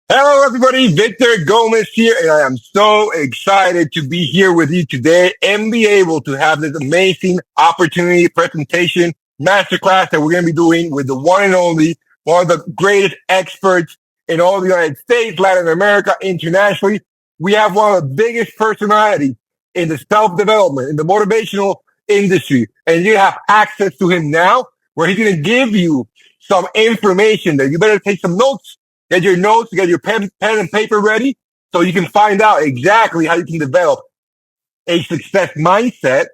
Hello, everybody. Victor Gomez here, and I am so excited to be here with you today and be able to have this amazing opportunity, presentation, masterclass that we're going to be doing with the one and only, one of the greatest experts in all the United States, Latin America, internationally. We have one of the biggest personalities in the self-development, in the motivational industry, and you have access to him now, where he's going to give you some information that you better take some notes. Get your notes, get your pen and paper ready so you can find out exactly how you can develop a success mindset,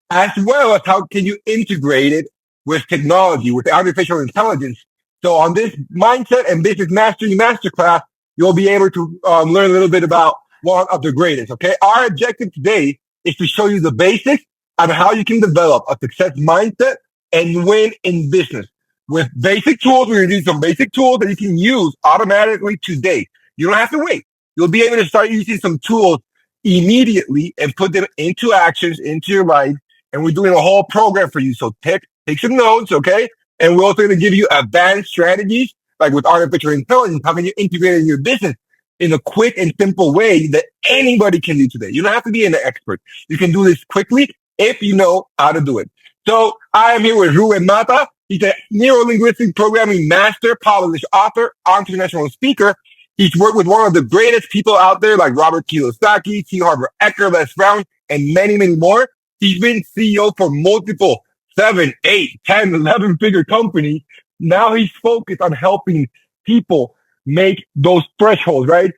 as well as how can you integrate it with technology, with artificial intelligence. So on this mindset and business mastery masterclass, you'll be able to learn a little bit about one of the greatest. Okay. Our objective today is to show you the basics on how you can develop a success mindset and win in business. With basic tools, we're going to use some basic tools that you can use automatically today. You don't have to wait. You'll be able to start using some tools immediately and put them into actions into your life. And we're doing a whole program for you. So take some notes, okay? And we're also going to give you advanced strategies, like with artificial intelligence. How can you integrate it in your business in a quick and simple way that anybody can do today? You don't have to be an expert. You can do this quickly if you know how to do it. So I am here with Ruben Mata. He's a neuro-linguistic programming master, published author, international speaker. He's worked with one of the greatest people out there, like Robert Kiyosaki, T. Harv Eker, Les Brown, and many, many more. He's been CEO for multiple 7, 8, 10, 11-figure companies. Now he's focused on helping people make those thresholds, right?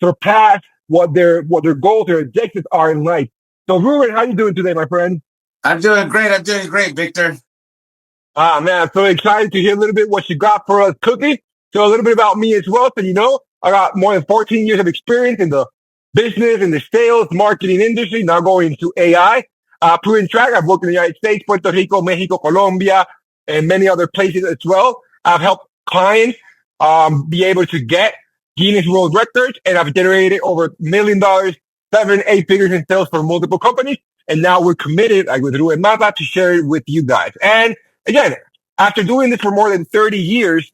Surpass what their goals, their objectives are in life. So, Ruben, how you doing today, my friend? I'm doing great. I'm doing great, Victor. Man, I'm so excited to hear a little bit what you got for us cooking. So a little bit about me as well. So, I got more than 14 years of experience in the business, in the sales, marketing industry, now going into AI. Proven track. I've worked in the United States, Puerto Rico, Mexico, Colombia, and many other places as well. I've helped clients be able to get Guinness World Records, and I've generated over $1 million, 7, 8 figures in sales for multiple companies. And now we're committed, like with Ruben Mata, to share it with you guys. And again, after doing this for more than 30 years,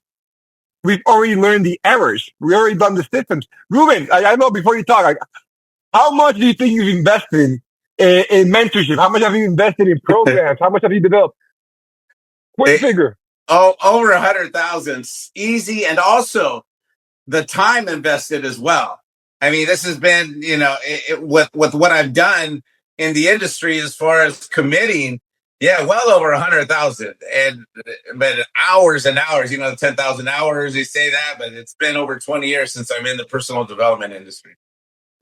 we've already learned the errors. We already done the systems. Ruben, I know before you talk, like, how much do you think you've invested in mentorship? How much have you invested in programs? How much have you developed? Quick figure. Over 100,000, easy, and also the time invested as well. I mean, this has been, with what I've done in the industry as far as committing. Yeah, well over 100,000, but hours and hours. 10,000 hours. They say that, but it's been over 20 years since I'm in the personal development industry.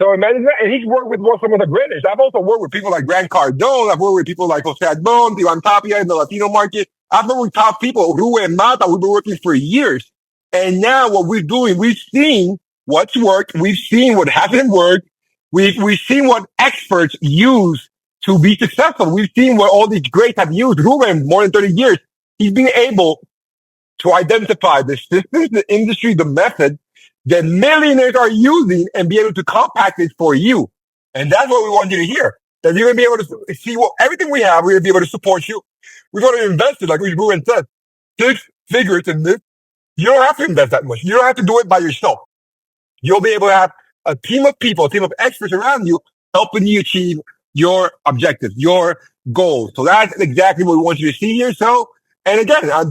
So imagine that. And he's worked with some of the greatest. I've also worked with people like Grant Cardone. I've worked with people like Jose Adbon, Divan Tapia in the Latino market. I've worked with top people, Ruben Mata. We've been working for years. And now what we're doing, we've seen what's worked. We've seen what hasn't worked. We've seen what experts use to be successful. We've seen what all these greats have used. Ruben, more than 30 years, he's been able to identify the systems, the industry, the method that millionaires are using and be able to compact it for you. And that's what we want you to hear. That you're going to be able to see everything we have. We're going to be able to support you. We're going to invest it, like Ruben said, 6 figures in this. You don't have to invest that much. You don't have to do it by yourself. You'll be able to have a team of people, a team of experts around you helping you achieve your objectives, your goals. So that's exactly what we want you to see here. So, and again, I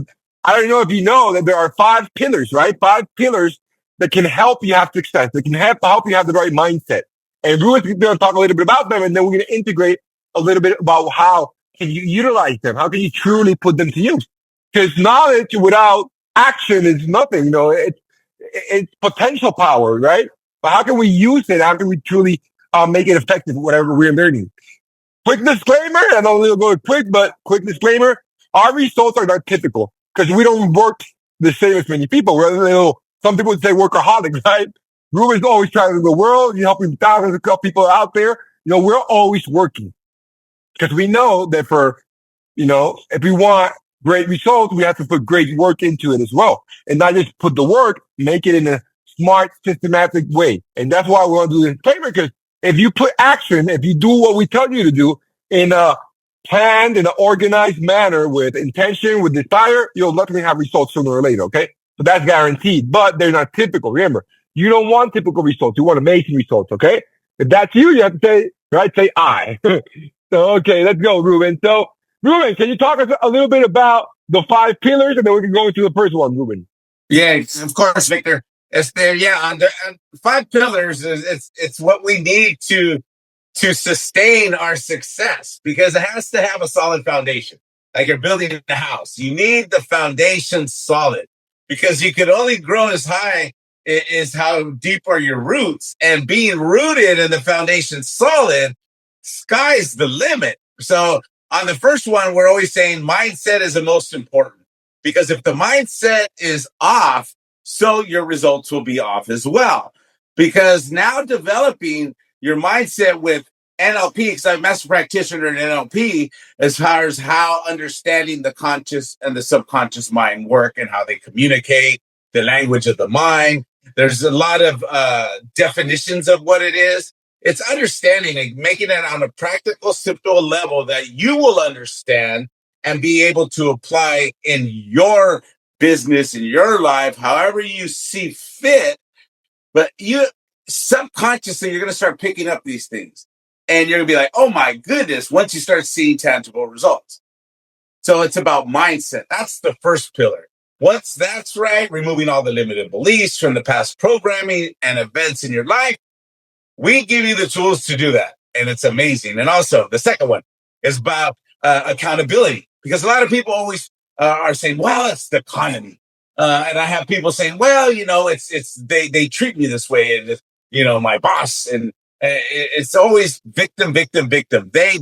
don't know if you know that there are 5 pillars, right? 5 pillars that can help you have success, that can help you have the right mindset. And Ruben's going to talk a little bit about them, and then we're going to integrate a little bit about how can you utilize them? How can you truly put them to use? Because knowledge without action is nothing. It's potential power, right? But how can we use it? How can we truly make it effective, whatever we're learning? Quick disclaimer, I know we'll go quick, but quick disclaimer, our results are not typical because we don't work the same as many people. Some people would say workaholics, right? Ruben's always traveling the world. You're helping thousands of people out there. We're always working because we know that if we want great results, we have to put great work into it as well. And not just put the work, make it in a smart, systematic way. And that's why we want to do this disclaimer, because if you put action, if you do what we tell you to do in a planned, in an organized manner with intention, with desire, you'll definitely have results sooner or later, okay? So that's guaranteed, but they're not typical. Remember, You don't want typical results. You want amazing results. Okay. If that's you, you have to say, right? Say I. So, okay, let's go, Ruben. So, Ruben, can you talk us a little bit about the five pillars and then we can go into the first one, Ruben? Yeah, of course, Victor. It's there. Yeah, on the five pillars is it's what we need to sustain our success because it has to have a solid foundation. Like you're building a house, you need the foundation solid because you can only grow as high is how deep are your roots, and being rooted and the foundation solid, sky's the limit. So on the first one, we're always saying mindset is the most important because if the mindset is off, so your results will be off as well. Because now developing your mindset with NLP, because I'm a master practitioner in NLP, as far as how understanding the conscious and the subconscious mind work and how they communicate, the language of the mind. There's a lot of definitions of what it is. It's understanding and making it on a practical, simple level that you will understand and be able to apply in your business, in your life, however you see fit. But you subconsciously, you're going to start picking up these things. And you're going to be like, oh my goodness, once you start seeing tangible results. So it's about mindset. That's the first pillar. Once that's right, removing all the limited beliefs from the past programming and events in your life, we give you the tools to do that. And it's amazing. And also the second one is about accountability, because a lot of people always are saying, well, it's the economy. And I have people saying, well, they treat me this way. And, my boss, and it's always victim, victim, victim. They.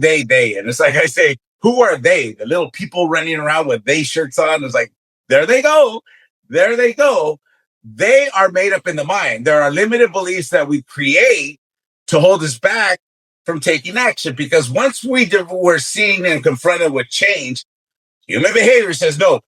And it's like I say, who are they? The little people running around with they shirts on. It's like, there they go. There they go. They are made up in the mind. There are limited beliefs that we create to hold us back from taking action. Because once we're seeing and confronted with change, human behavior says, no,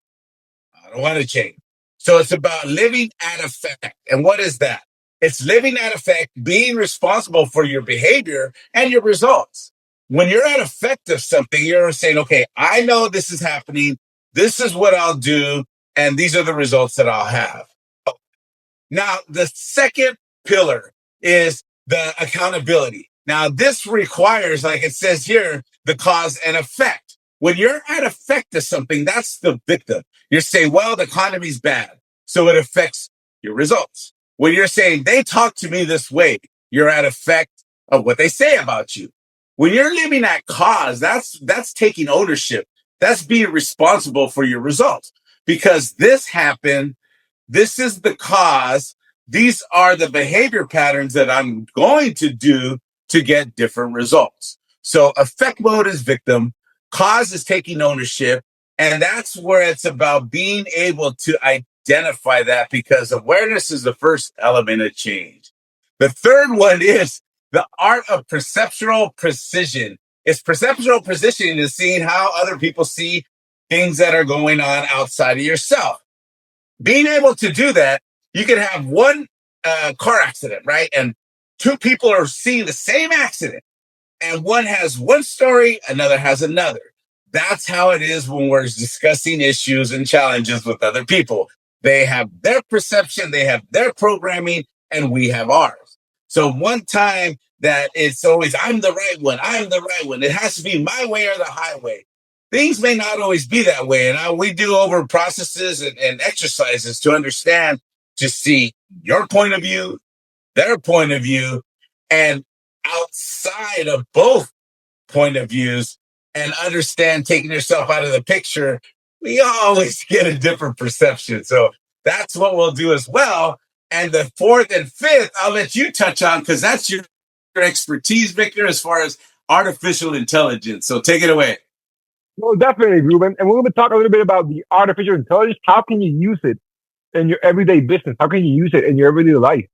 I don't want to change. So it's about living at effect. And what is that? It's living at effect, being responsible for your behavior and your results. When you're at effect of something, you're saying, okay, I know this is happening. This is what I'll do. And these are the results that I'll have. Now, the second pillar is the accountability. Now, this requires, like it says here, the cause and effect. When you're at effect of something, that's the victim. You're saying, well, the economy's bad, so it affects your results. When you're saying, they talk to me this way, you're at effect of what they say about you. When you're living at cause, that's taking ownership. That's being responsible for your results. Because this happened, this is the cause. These are the behavior patterns that I'm going to do to get different results. So effect mode is victim, cause is taking ownership. And that's where it's about being able to identify that, because awareness is the first element of change. The third one is the art of perceptual precision. It's perceptual precision is seeing how other people see things that are going on outside of yourself. Being able to do that, you can have one car accident, right? And two people are seeing the same accident, and one has one story, another has another. That's how it is when we're discussing issues and challenges with other people. They have their perception, they have their programming, and we have ours. So one time that it's always, I'm the right one, I'm the right one. It has to be my way or the highway. Things may not always be that way. And we do over processes and exercises to understand, to see your point of view, their point of view, and outside of both point of views, and understand taking yourself out of the picture, we always get a different perception. So that's what we'll do as well. And the fourth and fifth, I'll let you touch on, because that's your expertise, Victor, as far as artificial intelligence. So take it away. Well, definitely, Ruben. And we're going to talk a little bit about the artificial intelligence. How can you use it in your everyday business? How can you use it in your everyday life?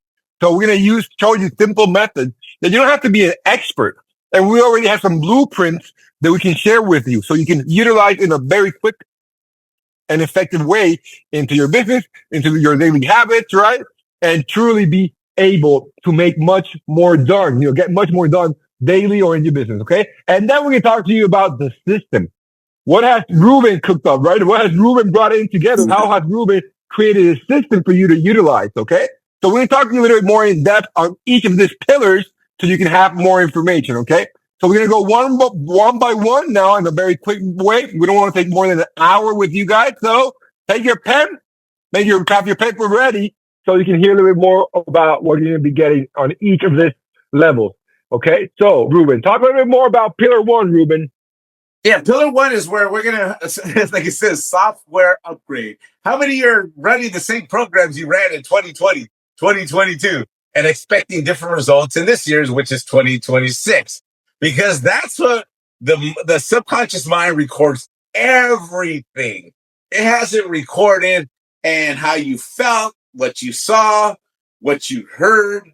So we're going to show you simple methods that you don't have to be an expert. And we already have some blueprints that we can share with you, so you can utilize in a very quick and effective way into your business, into your daily habits, right? And truly be able to make much more done, get much more done daily or in your business. Okay. And then we're going to talk to you about the system. What has Ruben cooked up, right? What has Ruben brought in together? How has Ruben created a system for you to utilize? Okay. So we're going to talk a little bit more in depth on each of these pillars so you can have more information, okay? So we're going to go one by one now in a very quick way. We don't want to take more than an hour with you guys. So take your pen, have your paper ready so you can hear a little bit more about what you're going to be getting on each of these levels. Okay, so Ruben, talk a little bit more about pillar one, Ruben. Yeah, pillar one is where we're gonna, like it says, software upgrade. How many are running the same programs you ran in 2020, 2022, and expecting different results in this year's, which is 2026? Because that's what the subconscious mind records everything. It has it recorded and how you felt, what you saw, what you heard,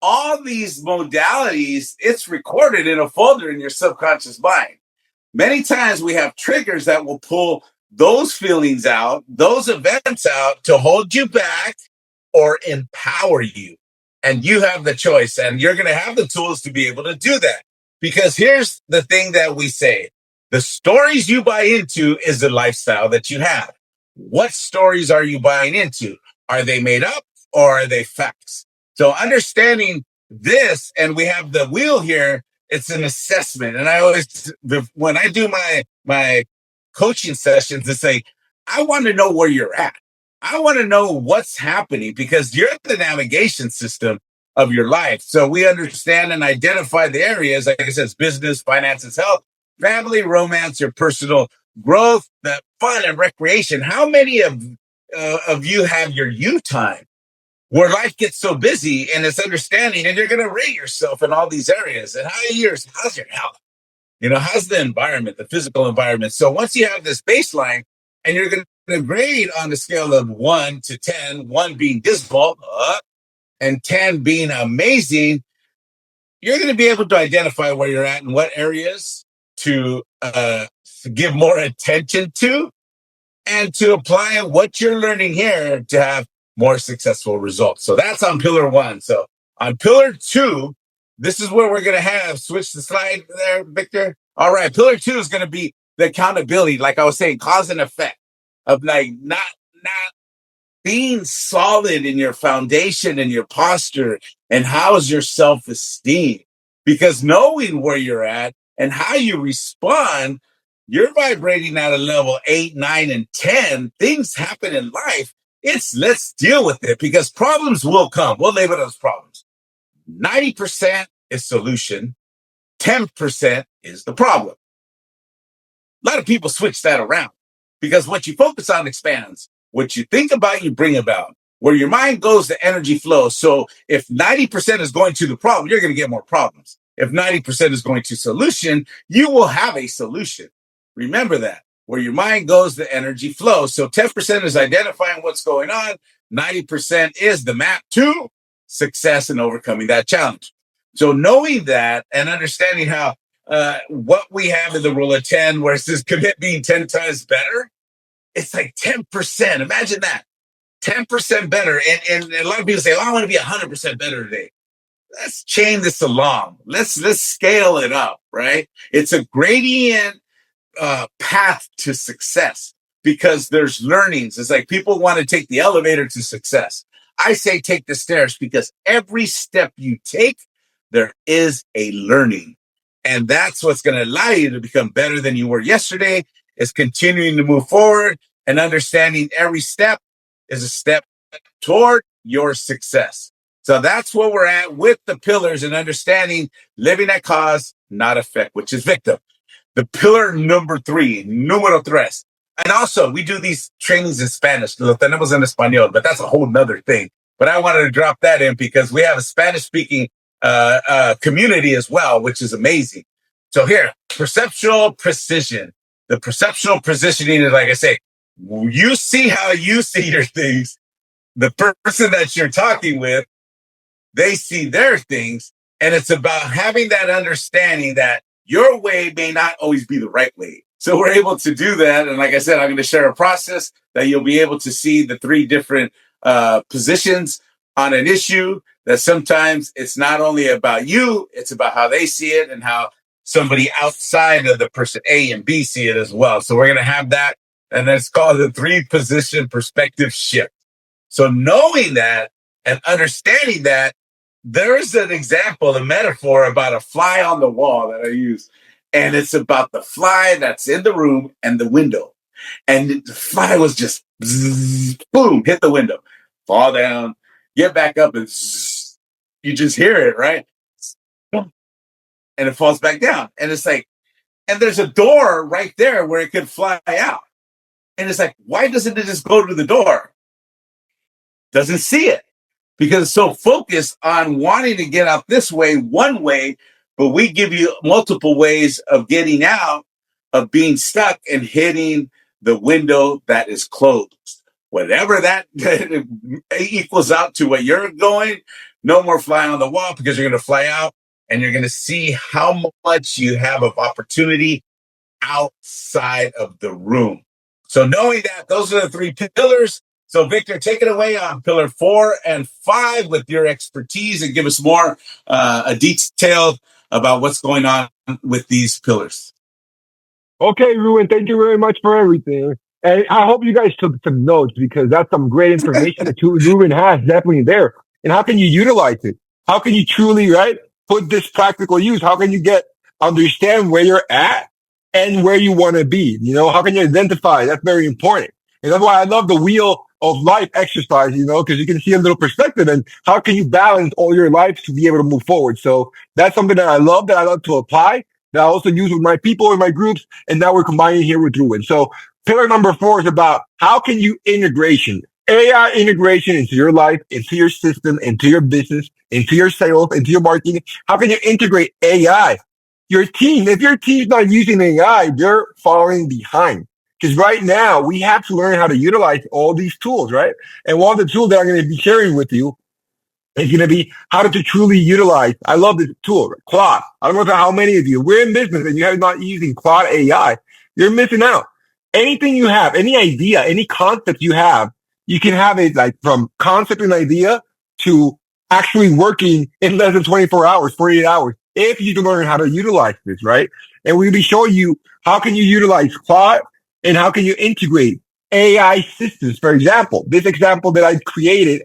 all these modalities, it's recorded in a folder in your subconscious mind. Many times we have triggers that will pull those feelings out, those events out to hold you back or empower you. And you have the choice, and you're going to have the tools to be able to do that. Because here's the thing that we say. The stories you buy into is the lifestyle that you have. What stories are you buying into? Are they made up or are they facts? So understanding this, and we have the wheel here, it's an assessment. And I always, when I do my coaching sessions, it's like, I want to know where you're at. I want to know what's happening because you're the navigation system of your life. So we understand and identify the areas, like I said, business, finances, health, family, romance, your personal growth, the fun and recreation. How many of you have your you time where life gets so busy and it's understanding and you're going to rate yourself in all these areas? And how's your health? How's the environment, the physical environment? So once you have this baseline and you're going to grade on the scale of 1 to 10, 1 being dismal and 10 being amazing, you're going to be able to identify where you're at and what areas to give more attention to and to apply what you're learning here to have more successful results. So that's on pillar one. So on pillar two, this is where we're going to have, switch the slide there, Victor. All right. Pillar two is going to be the accountability. Like I was saying, cause and effect of like not being solid in your foundation and your posture and how's your self-esteem, because knowing where you're at and how you respond, you're vibrating at a level 8, 9, and 10. Things happen in life. Let's deal with it because problems will come. We'll label those problems. 90% is solution. 10% is the problem. A lot of people switch that around because what you focus on expands. What you think about, you bring about. Where your mind goes, the energy flows. So if 90% is going to the problem, you're going to get more problems. If 90% is going to solution, you will have a solution. Remember that. Where your mind goes, the energy flows. So 10% is identifying what's going on. 90% is the map to success and overcoming that challenge. So knowing that and understanding how what we have in the rule of 10, where it says commit being 10 times better, it's like 10%. Imagine that. 10% better. And a lot of people say, oh, I want to be 100% better today. Let's chain this along. Let's scale it up, right? It's a gradient path to success because there's learnings. It's like people want to take the elevator to success. I say take the stairs because every step you take, there is a learning. And that's what's going to allow you to become better than you were yesterday, is continuing to move forward and understanding every step is a step toward your success. So that's where we're at with the pillars and understanding living at cause, not effect, which is victim. The pillar number 3, número tres. And also, we do these trainings in Spanish. Lo tenemos en español, but that's a whole nother thing. But I wanted to drop that in because we have a Spanish-speaking community as well, which is amazing. So here, perceptual precision. The perceptual positioning is, like I say, you see how you see your things. The person that you're talking with, they see their things. And it's about having that understanding that your way may not always be the right way. So we're able to do that. And like I said, I'm going to share a process that you'll be able to see the 3 different positions on an issue, that sometimes it's not only about you, it's about how they see it and how somebody outside of the person A and B see it as well. So we're going to have that. And that's called the 3-position perspective shift. So knowing that And understanding that, there's an example, a metaphor about a fly on the wall that I use. And it's about the fly that's in the room and the window. And the fly was just zzz, boom, hit the window, fall down, get back up, and zzz, you just hear it, right? And it falls back down. And it's like, and there's a door right there where it could fly out. And it's like, why doesn't it just go to the door? Doesn't see it because it's so focused on wanting to get out this way, one way, but we give you multiple ways of getting out, of being stuck and hitting the window that is closed. Whatever that equals out to what you're going, no more fly on the wall because you're going to fly out and you're going to see how much you have of opportunity outside of the room. So knowing that, those are the three pillars. So Victor, take it away on pillar 4 and 5 with your expertise and give us more detailed about what's going on with these pillars. Okay, Ruben, thank you very much for everything. And I hope you guys took some notes because that's some great information that Ruben has definitely there. And how can you utilize it? How can you truly, right, put this practical use? How can you understand where you're at and where you want to be? You know, how can you identify? That's very important. And that's why I love the wheel of life exercise, you know, because you can see a little perspective and how can you balance all your life to be able to move forward. So that's something that I love to apply, that I also use with my people in my groups. And now we're combining here with Ruben. So pillar number 4 is about how can you AI integration into your life, into your system, into your business, into your sales, into your marketing. How can you integrate AI? Your team, if your team's not using AI, they're falling behind. Because right now we have to learn how to utilize all these tools, right? And one of the tools that I'm going to be sharing with you is going to be how to truly utilize. I love this tool, Claude. I don't know how many of you, we're in business and you have not using Claude AI. You're missing out. Anything you have, any idea, any concept you have, you can have it like from concept and idea to actually working in less than 24 hours, 48 hours, if you can learn how to utilize this, right? And we'll be showing you how can you utilize Claude and how can you integrate AI systems. For example, this example that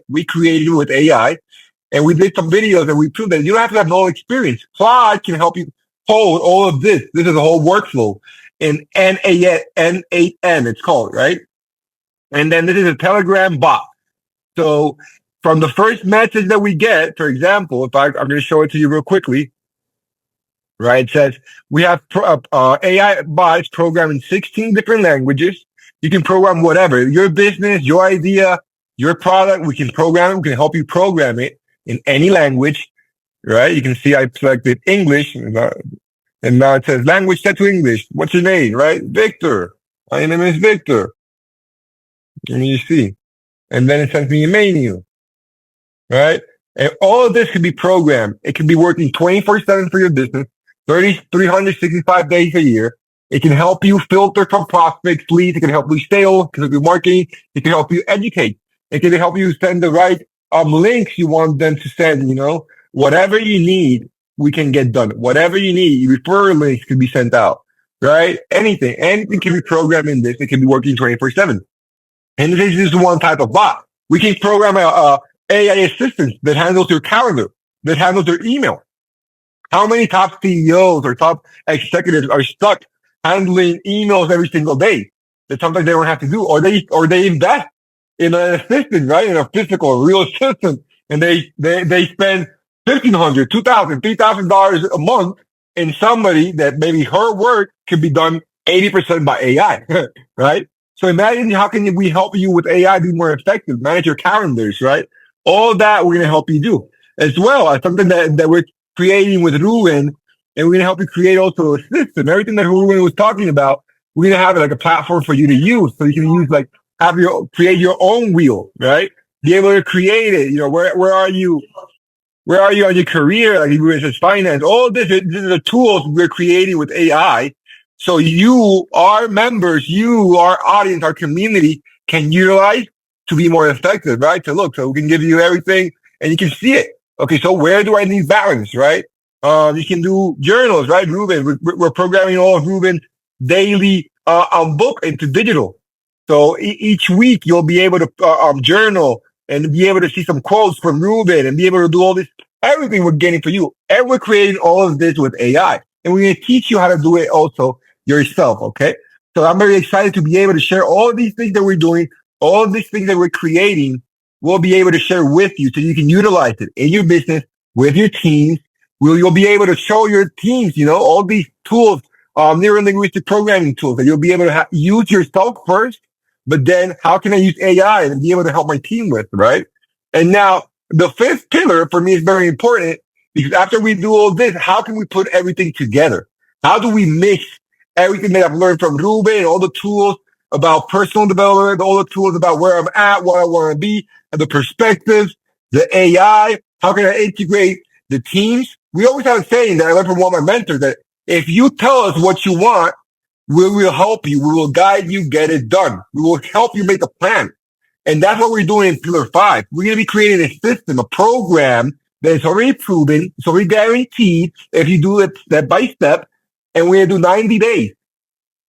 we created with AI, and we did some videos and we proved that you don't have to have no experience. Claude can help you code all of this. This is a whole workflow in N8N, it's called, right? And then this is a Telegram bot. So from the first message that we get, for example, I'm going to show it to you real quickly, right? It says we have AI bots programmed in 16 different languages. You can program whatever, your business, your idea, your product. We can program it. We can help you program it in any language, right? You can see I selected English, and now it says language set to English. What's your name, right? Victor. My name is Victor. And you see. And then it sends me a menu, right? And all of this can be programmed. It can be working 24/7 for your business, 365 days a year. It can help you filter from prospects, leads. It can help you sell, it can help you marketing. It can help you educate. It can help you send the right links you want them to send, you know, whatever you need, we can get done. Whatever you need, referral links can be sent out, right? Anything can be programmed in this. It can be working 24/7. And this is one type of bot. We can program a AI assistant that handles your calendar, that handles your email. How many top CEOs or top executives are stuck handling emails every single day that sometimes they don't have to do, or they invest in an assistant, right? In a physical, real assistant, and they spend $1,500, $2,000, $3,000 a month in somebody that maybe her work can be done 80% by AI, right? So imagine how can we help you with AI be more effective, manage your calendars, right? All that we're going to help you do as well as something that we're creating with Ruben, and we're going to help you create also a system. Everything that Ruben was talking about, we're going to have like a platform for you to use, so you can use create your own wheel, right? Be able to create it. You know, where are you? Where are you on your career? Like you said, finance. All this is the tools we're creating with AI. So you, our members, you, our audience, our community can utilize to be more effective, right? So we can give you everything and you can see it. Okay, so where do I need balance, right? You can do journals, right? Ruben, we're programming all of Ruben's daily book into digital. So each week you'll be able to journal and be able to see some quotes from Ruben and be able to do all this, everything we're getting for you. And we're creating all of this with AI. And we're going to teach you how to do it also yourself. Okay. So I'm very excited to be able to share all of these things that we're doing, all of these things that we're creating. We'll be able to share with you so you can utilize it in your business with your teams. You'll be able to show your teams, all these tools, neural linguistic programming tools that you'll be able to use yourself first. But then how can I use AI and be able to help my team with, right? And now the fifth pillar for me is very important because after we do all this, how can we put everything together? How do we mix everything that I've learned from Ruben and all the tools about personal development, all the tools about where I'm at, what I want to be, and the perspectives, the AI? How can I integrate the teams? We always have a saying that I learned from one of my mentors that if you tell us what you want, we will help you. We will guide you, get it done. We will help you make a plan. And that's what we're doing in Pillar 5. We're going to be creating a system, a program that is already proven, it's already guaranteed if you do it step by step. And we're going to do 90 days.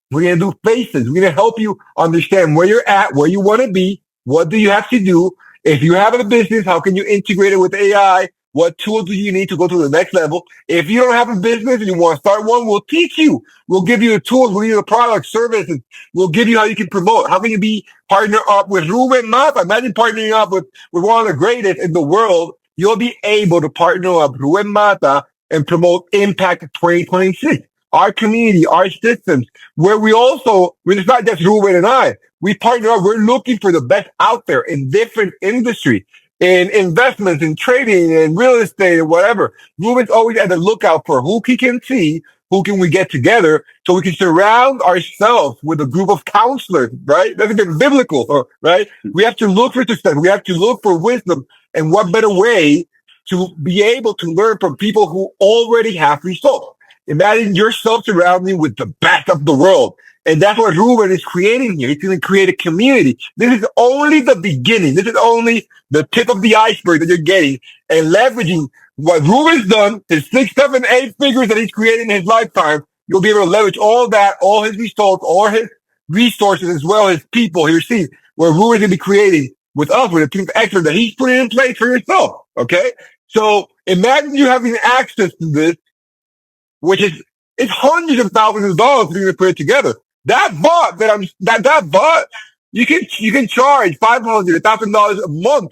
We're going to do phases. We're going to help you understand where you're at, where you want to be. What do you have to do? If you have a business, how can you integrate it with AI? What tools do you need to go to the next level? If you don't have a business and you want to start one, we'll teach you. We'll give you the tools. We'll give you the products, services. We'll give you how you can promote. How can you be partner up with Ruben Mata? Imagine partnering up with one of the greatest in the world. You'll be able to partner up Ruben Mata and promote Impact 2026. Our community, our systems, where it's not just Ruben and I. We partner up. We're looking for the best out there in different industries, in investments, in trading, in real estate, and whatever. Ruben's always at the lookout for who he can see, who can we get together so we can surround ourselves with a group of counselors, right? That's been biblical, right? We have to look for success. We have to look for wisdom. And what better way to be able to learn from people who already have results? Imagine yourself surrounding with the best of the world. And that's what Ruben is creating here. He's going to create a community. This is only the beginning. This is only the tip of the iceberg that you're getting and leveraging what Ruben's done, his 6, 7, 8 figures that he's created in his lifetime. You'll be able to leverage all that, all his results, all his resources, as well as people here. See where Ruben's going to be creating with us, with a team of experts that he's putting in place for yourself. Okay. So imagine you having access to this, which is it's hundreds of thousands of dollars for you to put it together. That bot that bot, you can charge $500, $1,000 a month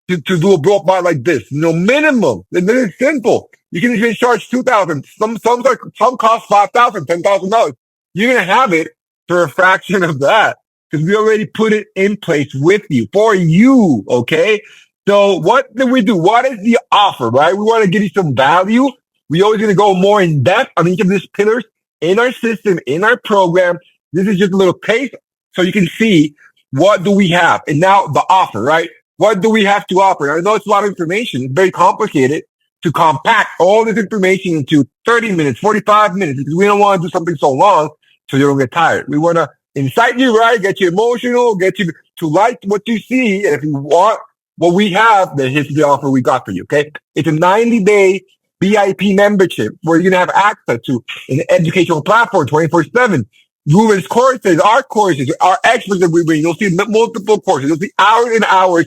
to do a broke bot like this. Minimum. And then it's simple. You can even charge $2,000. Some cost $5,000, $10,000. You're gonna have it for a fraction of that because we already put it in place with you for you. Okay. So what did we do? What is the offer? Right? We want to give you some value. We always going to go more in depth on each of these pillars in our system, in our program. This is just a little taste so you can see what do we have. And now the offer, right? What do we have to offer? I know it's a lot of information. It's very complicated to compact all this information into 30 minutes, 45 minutes, because we don't want to do something so long so you don't get tired. We want to incite you, right? Get you emotional, get you to like what you see. And if you want what we have, then here's the offer we got for you, okay? It's a 90-day VIP membership where you're going to have access to an educational platform 24/7. Ruben's courses, our experts that we bring. You'll see multiple courses. You'll see hours and hours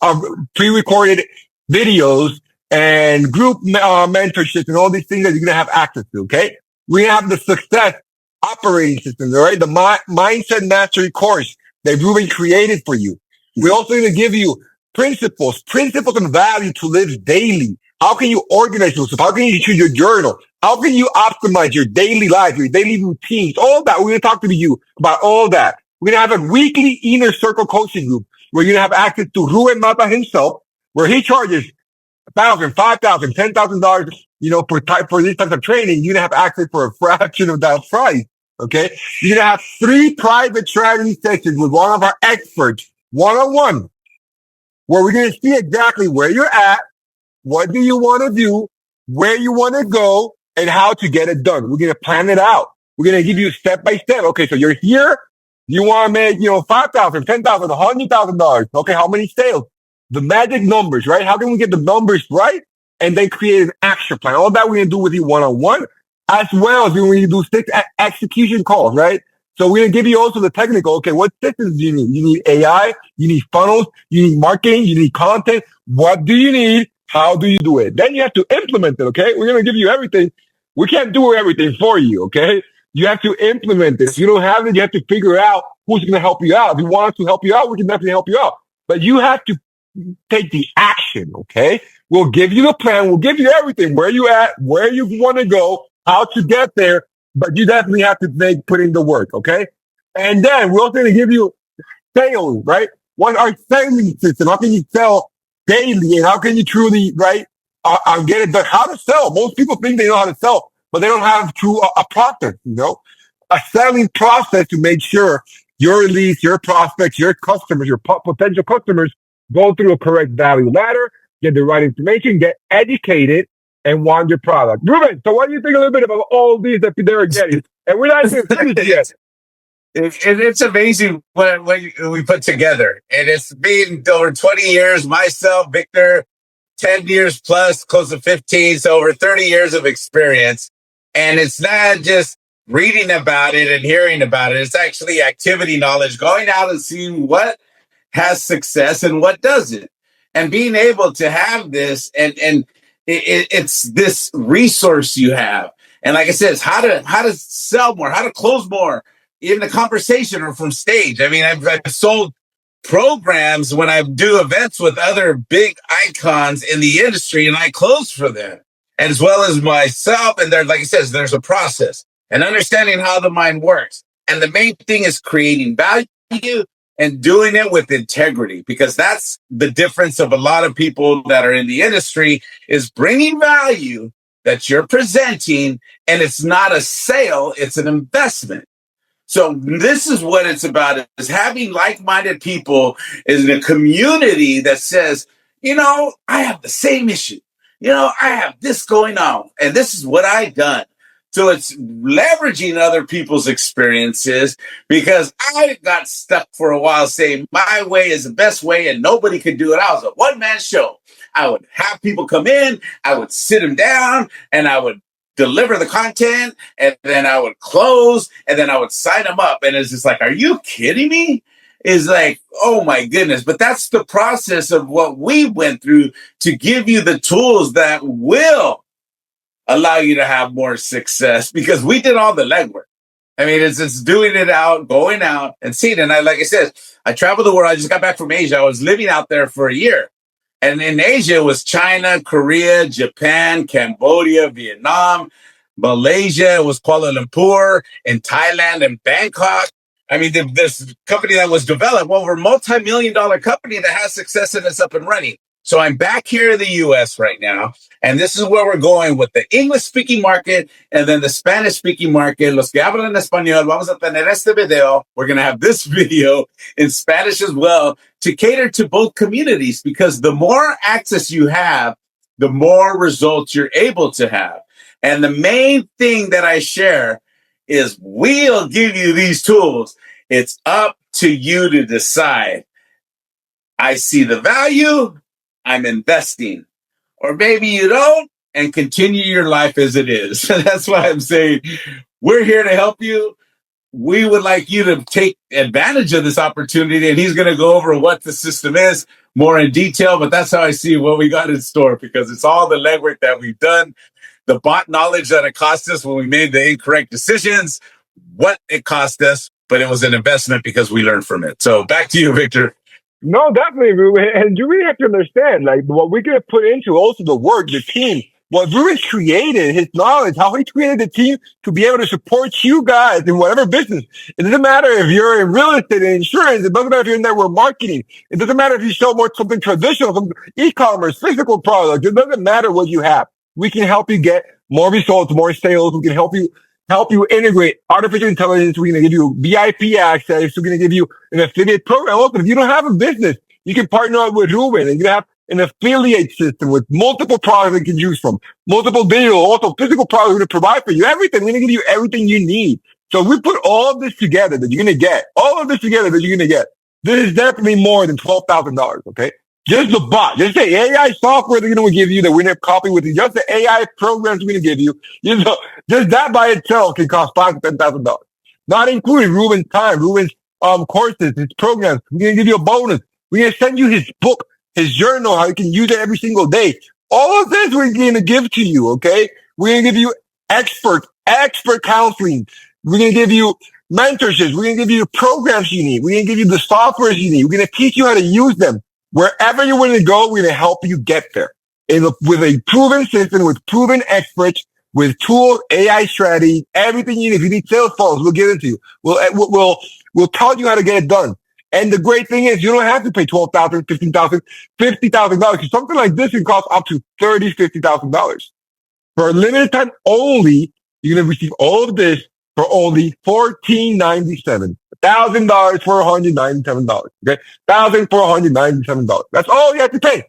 of pre-recorded videos and group mentorships and all these things that you're going to have access to, okay? We're going to have the success operating system, all right? The mindset mastery course that Ruben created for you. We're also going to give you principles and value to live daily. How can you organize yourself? How can you choose your journal? How can you optimize your daily life, your daily routines? All that. We're going to talk to you about all that. We're going to have a weekly inner circle coaching group where you're going to have access to Ruben Mata himself, where he charges $1,000, $5,000, $10,000, for these types of training. You're going to have access for a fraction of that price. Okay. You're going to have 3 private strategy sessions with one of our experts, one-on-one, where we're going to see exactly where you're at, what do you want to do, where you want to go, and how to get it done. We're going to plan it out. We're going to give you step by step. Okay, so you're here. You want to make, $5,000, $10,000, $100,000. Okay, how many sales? The magic numbers, right? How can we get the numbers right? And then create an action plan. All that we're going to do with you one-on-one, as well as we're going to do 6 execution calls, right? So we're going to give you also the technical. Okay, what systems do you need? You need AI, you need funnels, you need marketing, you need content. What do you need? How do you do it? Then you have to implement it. Okay, we're going to give you everything. We can't do everything for you. Okay, you have to implement it. If you don't have it, you have to figure out who's going to help you out. If you want us to help you out, we can definitely help you out. But you have to take the action. Okay, we'll give you the plan. We'll give you everything. Where you at? Where you want to go? How to get there? But you definitely have to put in the work. Okay, and then we're also going to give you sales, right? What our selling system? How can you sell daily, and how can you truly, right, get it done? How to sell? Most people think they know how to sell, but they don't have true a process. A selling process to make sure your leads, your prospects, your customers, your potential customers go through a correct value ladder, get the right information, get educated, and want your product. Ruben, so what do you think a little bit about all these that they're getting? And we're not even finished yet. It's amazing what we put together. And it's been over 20 years, myself, Victor, 10 years plus, close to 15, so over 30 years of experience. And it's not just reading about it and hearing about it. It's actually activity knowledge, going out and seeing what has success and what doesn't. And being able to have this it's this resource you have. And like I said, it's how to sell more, how to close more in the conversation or from stage. I mean, I've sold programs when I do events with other big icons in the industry and I close for them as well as myself. And there, like I said, there's a process and understanding how the mind works. And the main thing is creating value and doing it with integrity, because that's the difference of a lot of people that are in the industry is bringing value that you're presenting. And it's not a sale, it's an investment. So this is what it's about, is having like-minded people in a community that says, I have the same issue. I have this going on and this is what I've done. So it's leveraging other people's experiences, because I got stuck for a while saying my way is the best way and nobody could do it. I was a one-man show. I would have people come in, I would sit them down, and I would deliver the content, and then I would close, and then I would sign them up. And it's just like, are you kidding me? It's like, oh my goodness. But that's the process of what we went through to give you the tools that will allow you to have more success, because we did all the legwork. I mean, it's doing it out, going out and seeing. And like I said, I traveled the world. I just got back from Asia. I was living out there for a year. And in Asia, it was China, Korea, Japan, Cambodia, Vietnam, Malaysia. It was Kuala Lumpur, in Thailand and Bangkok. I mean, this company that was developed, well, we're a multi-million-dollar company that has success and it's up and running. So I'm back here in the U.S. right now, and this is where we're going with the English-speaking market and then the Spanish-speaking market. Los que hablan español, vamos a tener este video. We're going to have this video in Spanish as well to cater to both communities, because the more access you have, the more results you're able to have. And the main thing that I share is we'll give you these tools. It's up to you to decide. I see the value, I'm investing. Or maybe you don't, and continue your life as it is. That's why I'm saying we're here to help you. We would like you to take advantage of this opportunity, and he's going to go over what the system is more in detail. But that's how I see what we got in store, because it's all the legwork that we've done, the bot knowledge that it cost us when we made the incorrect decisions, what it cost us, but it was an investment because we learned from it. So back to you, Victor. No, definitely, Ruben. And you really have to understand, like, what we're going to put into also the work, the team, what Ruben created, his knowledge, how he created the team to be able to support you guys in whatever business. It doesn't matter if you're in real estate and insurance. It doesn't matter if you're in network marketing. It doesn't matter if you sell more something traditional, some e-commerce, physical products. It doesn't matter what you have. We can help you get more results, more sales. We can help you integrate artificial intelligence. We're going to give you VIP access. We're going to give you an affiliate program. Also, if you don't have a business, you can partner up with Ruben and you have an affiliate system with multiple products you can use from, multiple digital, also physical products we're going to provide for you. Everything. We're going to give you everything you need. So we put all of this together that you're going to get. All of this together that you're going to get. This is definitely more than $12,000. Okay. Just the bot, just the AI software they're going to give you that we're going to copy with you. Just the AI programs we're going to give you. Just that by itself can cost $5,000 to $10,000. not including Ruben's time, Ruben's courses, his programs. We're gonna give you a bonus. We're gonna send you his book, his journal, how you can use it every single day. All of this we're gonna give to you, okay? We're gonna give you expert counseling. We're gonna give you mentorships. We're gonna give you the programs you need. We're gonna give you the softwares you need. We're gonna teach you how to use them. Wherever you want to go, we're gonna help you get there. With a proven system, with proven experts, with tools, AI strategy, everything you need. If you need sales funnels, we'll give it to you. We'll tell you how to get it done. And the great thing is you don't have to pay $12,000, $15,000, $50,000. Something like this can cost up to $30,000, $50,000. For a limited time only, you're going to receive all of this for only $1,497. $1,000 for $197. Okay? $1,000 for $197. That's all you have to pay.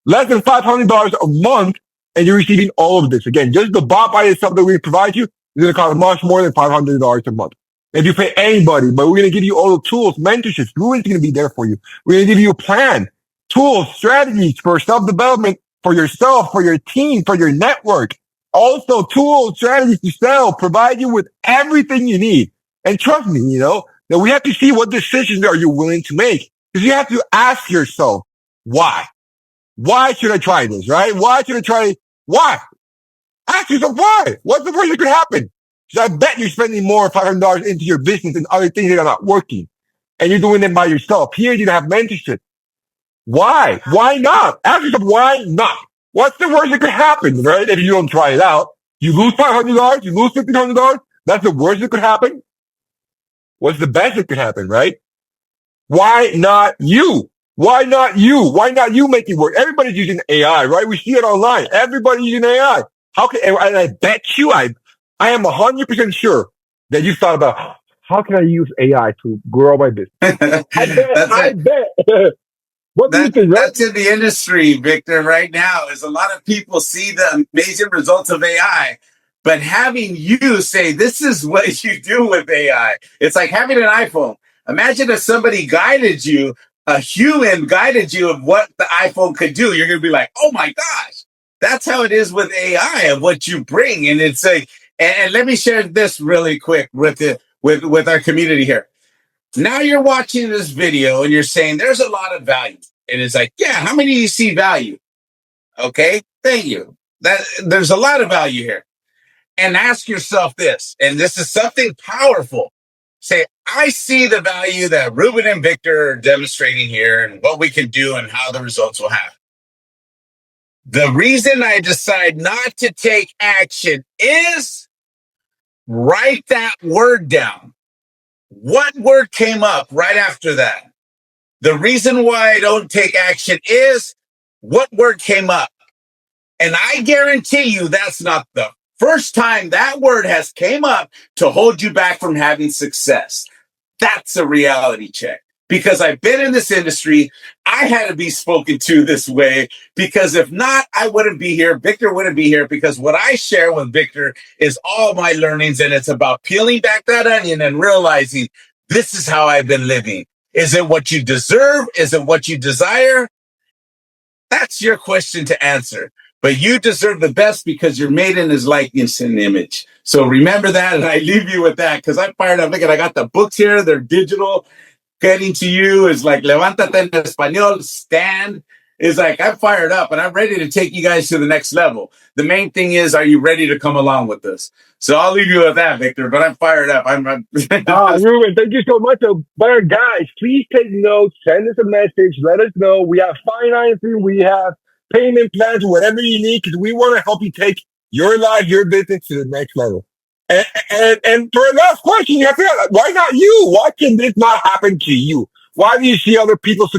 Less than $500 a month, and you're receiving all of this. Again, just the bot by itself that we provide you is going to cost much more than $500 a month. If you pay anybody, but we're going to give you all the tools, mentorships. Ruben's going to be there for you. We're going to give you a plan, tools, strategies for self-development, for yourself, for your team, for your network. Also, tools, strategies to sell, provide you with everything you need. And trust me, that we have to see what decisions are you willing to make. Because you have to ask yourself, why? Why should I try this, right? Why should I try? Why? Ask yourself why. What's the worst that could happen? Because I bet you're spending more $500 into your business and other things that are not working. And you're doing them by yourself. Here, you have mentorship. Why? Why not? Ask yourself, why not? What's the worst that could happen, right? If you don't try it out. You lose $500, you lose $1,500. That's the worst that could happen. What's the best that could happen, right? Why not you? Why not you? Why not you make it work? Everybody's using AI, right? We see it online. Everybody's using AI. And I bet you, I am 100% sure that you thought about, how can I use AI to grow my business? I bet. What do you think, right? That's in the industry, Victor, right now, is a lot of people see the amazing results of AI, but having you say, this is what you do with AI. It's like having an iPhone. Imagine if somebody guided you, a human guided you of what the iPhone could do. You're going to be like, oh my gosh, that's how it is with AI and what you bring. And it's like, and let me share this really quick with our community here. Now you're watching this video and you're saying there's a lot of value. And it's like, yeah, how many of you see value? Okay, thank you. There's a lot of value here. And ask yourself this, and this is something powerful. Say, I see the value that Ruben and Victor are demonstrating here and what we can do and how the results will have. The reason I decide not to take action is write that word down. What word came up right after that? The reason why I don't take action is what word came up. And I guarantee you that's not the first time that word has came up to hold you back from having success. That's a reality check. Because I've been in this industry, I had to be spoken to this way, because if not, I wouldn't be here. Victor wouldn't be here, because what I share with Victor is all my learnings, and it's about peeling back that onion and realizing this is how I've been living. Is it what you deserve? Is it what you desire? That's your question to answer. But you deserve the best because you're made in his likeness and image. So remember that, and I leave you with that, because I fired up. Look at, I got the books here. They're digital. Getting to you is like Levántate en Español, stand. Is like, I'm fired up and I'm ready to take you guys to the next level. The main thing is, are you ready to come along with us? So I'll leave you with that, Victor, but I'm fired up. Ruben, thank you so much. But guys, please take notes, send us a message, let us know. We have financing, we have payment plans, whatever you need, because we want to help you take your life, your business to the next level. And for the last question, you have to ask, why not you? Why can this not happen to you? Why do you see other people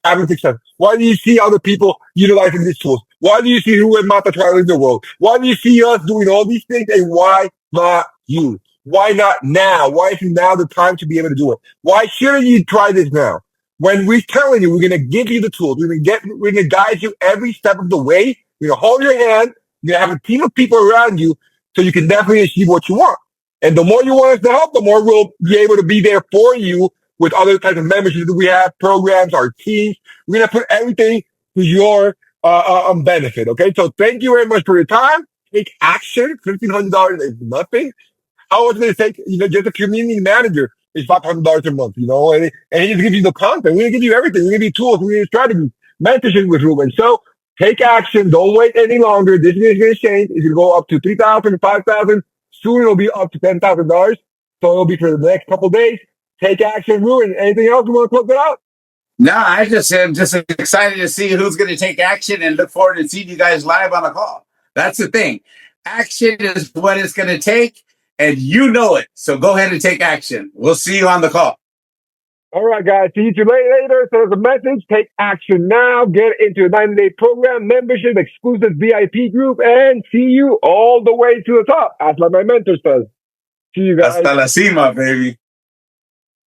having success? Why do you see other people utilizing these tools? Why do you see Ruben Mata traveling the world? Why do you see us doing all these things? And why not you? Why not now? Why isn't now the time to be able to do it? Why shouldn't you try this now? When we're telling you, we're going to give you the tools. We're going to guide you every step of the way. We're going to hold your hand. You're going to have a team of people around you, so you can definitely achieve what you want. And the more you want us to help, the more we'll be able to be there for you with other types of memberships that we have, programs, our teams. We're going to put everything to your benefit. Okay. So thank you very much for your time. Take action. $1,500 is nothing. how much they take, just a community manager is $500 a month, and he just gives you the content. We're going to give you everything. We're going to give you tools. We're going to give you strategies, mentorship with Ruben. So take action. Don't wait any longer. This is going to change. It's going to go up to 3,000, 5,000. Soon it'll be up to $10,000. So it'll be for the next couple of days. Take action, Ruben. Anything else you want to close it out? No, I just am just excited to see who's going to take action and look forward to seeing you guys live on a call. That's the thing. Action is what it's going to take, and you know it. So go ahead and take action. We'll see you on the call. All right, guys. See you later. So there's a message. Take action now. Get into a 90-day program, membership, exclusive VIP group, and see you all the way to the top. That's like my mentor says. See you guys. Hasta la cima, baby.